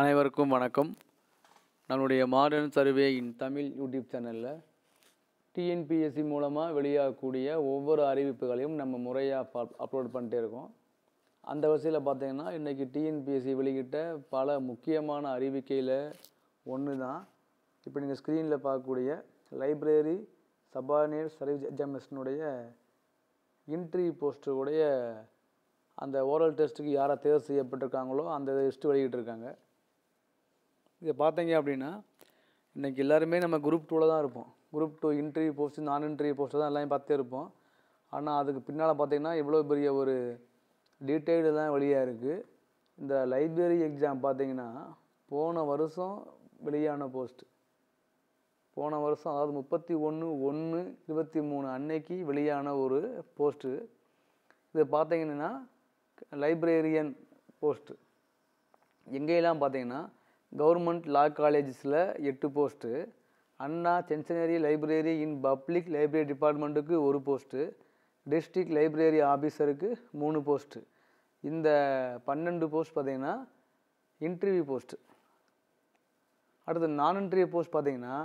அனைவருக்கும் வணக்கம். நம்மளுடைய மாடர்ன் சர்வே இன் தமிழ் யூடியூப் சேனலில் டிஎன்பிஎஸ்சி மூலமாக வெளியாகக்கூடிய ஒவ்வொரு அறிவிப்புகளையும் நம்ம முறையாக அப்லோட் பண்ணிட்டே இருக்கோம். அந்த வரிசையில் பார்த்தீங்கன்னா இன்றைக்கி டிஎன்பிஎஸ்சி வெளியிட்ட பல முக்கியமான அறிவிக்கையில் ஒன்று தான் இப்போ நீங்கள் ஸ்க்ரீனில் பார்க்கக்கூடிய லைப்ரரி சபார்டினேட் சர்வீஸ் எக்ஸாமினேஷனுடைய இன்டர்வியூ போஸ்ட்டுடைய அந்த ஓரல் டெஸ்ட்டுக்கு யாரை தேர்வு செய்யப்பட்டிருக்காங்களோ அந்த லிஸ்ட்டு வெளியிட்டிருக்காங்க. இதை பார்த்தீங்க அப்படின்னா இன்றைக்கி எல்லாருமே நம்ம குரூப் 2ல் தான் இருப்போம். குரூப் 2 இன்டர்வியூ போஸ்ட்டு நான் இன்டர்வியூ போஸ்ட்டு தான் எல்லாமே பார்த்தே இருப்போம். ஆனால் அதுக்கு பின்னால் பார்த்திங்கன்னா இவ்வளோ பெரிய ஒரு டீட்டெயில்டு தான் வெளியாக இருக்குது. இந்த லைப்ரரி எக்ஸாம் பார்த்திங்கன்னா போன வருஷம் வெளியான போஸ்ட்டு, போன வருஷம் அதாவது 31/1/23 அன்னைக்கு வெளியான ஒரு போஸ்ட்டு. இது பார்த்திங்கன்னா லைப்ரரியன் போஸ்ட்டு எங்கேயெல்லாம் பார்த்தீங்கன்னா கவர்மெண்ட் லா காலேஜஸில் 8 post, Anna centenary library in public library டிபார்ட்மெண்ட்டுக்கு 1 போஸ்ட்டு, டிஸ்ட்ரிக்ட் லைப்ரரி ஆஃபீஸருக்கு 3 போஸ்ட்டு. இந்த 12 போஸ்ட் பார்த்திங்கன்னா இன்டர்வியூ போஸ்ட்டு. அடுத்து நான் இன்டர்வியூ போஸ்ட் பார்த்திங்கன்னா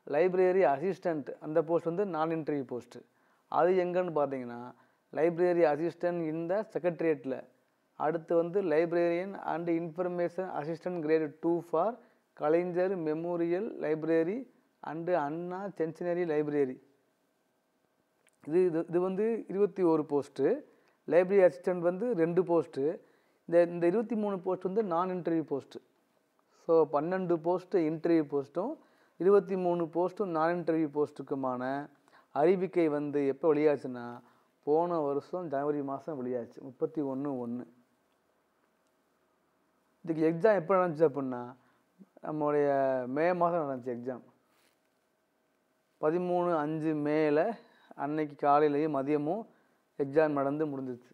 லைப்ரரி அசிஸ்டண்ட், அந்த போஸ்ட் வந்து நான் இன்டர்வியூ போஸ்ட்டு. அது எங்கன்னு பார்த்தீங்கன்னா லைப்ரரி அசிஸ்டண்ட் இந்த செக்ரட்டரியேட்டில். அடுத்து வந்து librarian and information assistant grade 2 for Kalaignar memorial library and Anna centenary library. இது வந்து 21 போஸ்ட்டு. லைப்ரரி அசிஸ்டண்ட் வந்து 2 போஸ்ட்டு. இந்த 23 போஸ்ட் வந்து non interview post. So 12 post interview போஸ்ட்டும் 23 போஸ்ட்டும் நான் இன்டர்வியூ போஸ்ட்டுக்குமான அறிவிக்கை வந்து எப்போ வெளியாச்சுன்னா போன வருஷம் ஜனவரி மாதம் வெளியாச்சு 31/1. இதுக்கு எக்ஸாம் எப்போ நடந்துச்சு அப்படின்னா நம்மளுடைய மே மாதம் நடந்துச்சு எக்ஸாம். 13/5 மேல அன்னைக்கு காலையிலையும் மதியமும் எக்ஸாம் நடந்து முடிஞ்சிச்சு.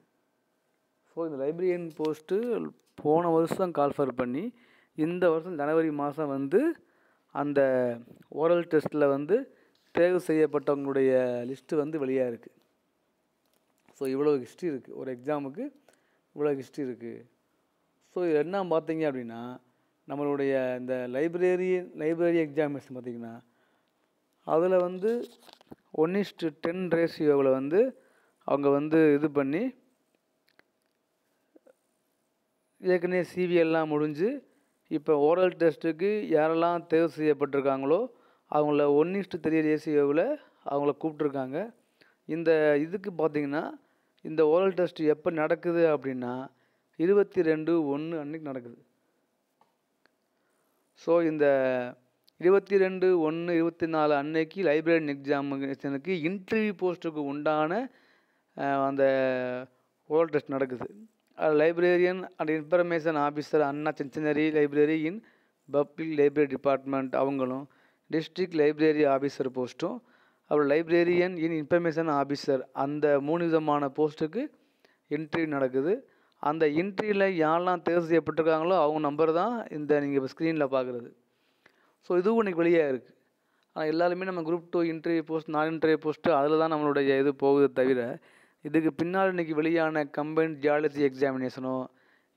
ஸோ இந்த லைப்ரரியன் போஸ்ட்டு போன வருஷம் கால்ஃபர் பண்ணி இந்த வருஷம் ஜனவரி மாதம் வந்து அந்த ஓரல் டெஸ்ட்டில் வந்து தேர்வு செய்யப்பட்டவங்களுடைய லிஸ்ட்டு வந்து வெளியாக இருக்குது. ஸோ இவ்வளோ ஹிஸ்ட்ரி இருக்குது, ஒரு எக்ஸாமுக்கு இவ்வளோ ஹிஸ்ட்ரி இருக்குது. ஸோ இது என்ன பார்த்தீங்க அப்படின்னா நம்மளுடைய இந்த லைப்ரரி எக்ஸாமினேஷன் பார்த்திங்கன்னா அதில் வந்து 1:10 ரேஷியோவில் வந்து அவங்க வந்து இது பண்ணி ஏற்கனவே சிவிஎல்லாம் முடிஞ்சு இப்போ ஓரல் டெஸ்ட்டுக்கு யாரெல்லாம் தேர்வு செய்யப்பட்டிருக்காங்களோ அவங்கள 1:3 ரேஷியோவில் அவங்கள கூப்பிட்ருக்காங்க. இந்த இதுக்கு பார்த்திங்கன்னா இந்த ஓரல் டெஸ்ட் எப்போ நடக்குது அப்படின்னா 22/1 அன்றைக்கி நடக்குது. ஸோ இந்த 22/1/24 அன்னைக்கு லைப்ரரியன் எக்ஸாமினேஷனுக்கு இன்டர்வியூ போஸ்ட்டுக்கு உண்டான அந்த ஓரல் டெஸ்ட் நடக்குது. Librarian and information officer Anna centenary library in public library department அவங்களும், டிஸ்ட்ரிக்ட் லைப்ரரி ஆஃபீஸர் போஸ்ட்டும், அப்புறம் லைப்ரரியன் இன் இன்ஃபர்மேஷன் ஆஃபீஸர் அந்த 3 விதமான போஸ்ட்டுக்கு இன்டர்வியூ நடக்குது. அந்த இன்டர்வியூவில் யாரெல்லாம் தேர்வு செய்யப்பட்டிருக்காங்களோ அவங்க நம்பர் தான் இந்த நீங்கள் இப்போ ஸ்க்ரீனில் பார்க்குறது. ஸோ இதுவும் இன்றைக்கி வெளியாக இருக்குது. ஆனால் எல்லாருமே நம்ம குரூப் 2 இன்டர்வியூ போஸ்ட் நான் இன்டர்வியூ போஸ்ட்டு அதில் தான் நம்மளுடைய இது போகுது தவிர இதுக்கு பின்னால் இன்றைக்கி வெளியான கம்பைன்ட் ஜியாலஜி எக்ஸாமினேஷனோ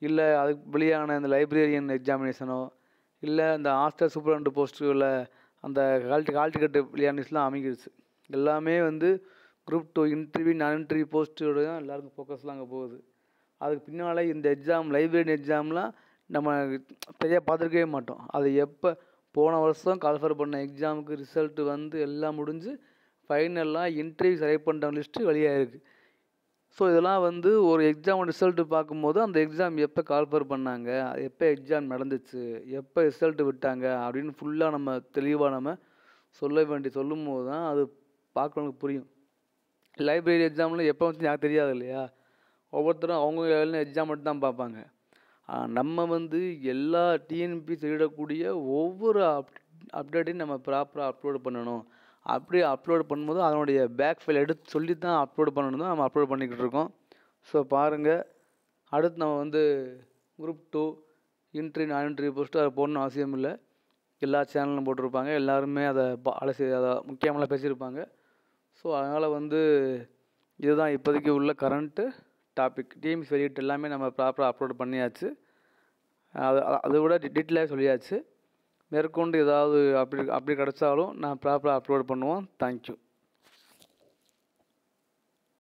இல்லை அதுக்கு வெளியான இந்த லைப்ரரியன் எக்ஸாமினேஷனோ இல்லை இந்த ஹாஸ்டல் சூப்பரண்ட் போஸ்ட்டுகளில் அந்த ஹால் டிக்கெட்டு வெளியான லிஸ்ட்லாம் அமைக்கிடுச்சு. எல்லாமே வந்து குரூப் 2 இன்டர்வியூ நான் இன்டர்வியூ போஸ்ட்டோட தான் எல்லாருக்கும் ஃபோக்கஸ்லாம் அங்கே போகுது. அதுக்கு பின்னால் இந்த எக்ஸாம் லைப்ரரியன் எக்ஸாம்லாம் நம்ம சரியாக பார்த்துருக்கவே மாட்டோம். அது எப்போ போன வருஷம் கால்ஃபர் பண்ண எக்ஸாமுக்கு ரிசல்ட்டு வந்து எல்லாம் முடிஞ்சு ஃபைனலாக இன்டர்வியூ செலக்ட் பண்ணுற லிஸ்ட்டு வெளியாக இருக்குது. ஸோ இதெல்லாம் வந்து ஒரு எக்ஸாம் ரிசல்ட்டு பார்க்கும்போது அந்த எக்ஸாம் எப்போ கால்ஃபர் பண்ணாங்க, எப்போ எக்ஸாம் நடந்துச்சு, எப்போ ரிசல்ட்டு விட்டாங்க அப்படின்னு ஃபுல்லாக நம்ம தெளிவாக நம்ம சொல்லும்போது தான் அது பார்க்குறவங்களுக்கு புரியும். லைப்ரரி எக்ஸாமில் எப்போ வந்து யாருக்கு தெரியாது இல்லையா, ஒவ்வொருத்தரும் அவங்க எக்ஸாம் மட்டும் தான் பார்ப்பாங்க. நம்ம வந்து எல்லா டிஎன்பி செய்யக்கூடிய ஒவ்வொரு அப்டேட்டையும் நம்ம ப்ராப்பராக அப்லோடு பண்ணணும். அப்படியே அப்லோடு பண்ணும்போது அதனுடைய பேக் ஃபைல் எடுத்து சொல்லி தான் அப்லோடு பண்ணணும் தான் நம்ம அப்லோட் பண்ணிக்கிட்டு இருக்கோம். ஸோ பாருங்கள், அடுத்து நம்ம வந்து குரூப் 2 இன்டர்வியூ நான் இன்டர்வியூ போஸ்ட்டு அதை போடணும்னு அவசியம் இல்லை. எல்லா சேனலும் போட்டிருப்பாங்க, எல்லாருமே அதை அதை முக்கியமாக பேசியிருப்பாங்க. ஸோ அதனால் வந்து இதுதான் இப்போதைக்கு உள்ள கரண்ட்டு டாபிக். டிஎன்பிஎஸ்சி வெளியிட்டு எல்லாமே நம்ம ப்ராப்பராக அப்லோட் பண்ணியாச்சு. அதை விட டீட்டெயிலாக சொல்லியாச்சு. மேற்கொண்டு ஏதாவது அப்படி அப்படி கிடச்சாலும் நான் ப்ராப்பராக அப்லோட் பண்ணுவோம். தேங்க்யூ.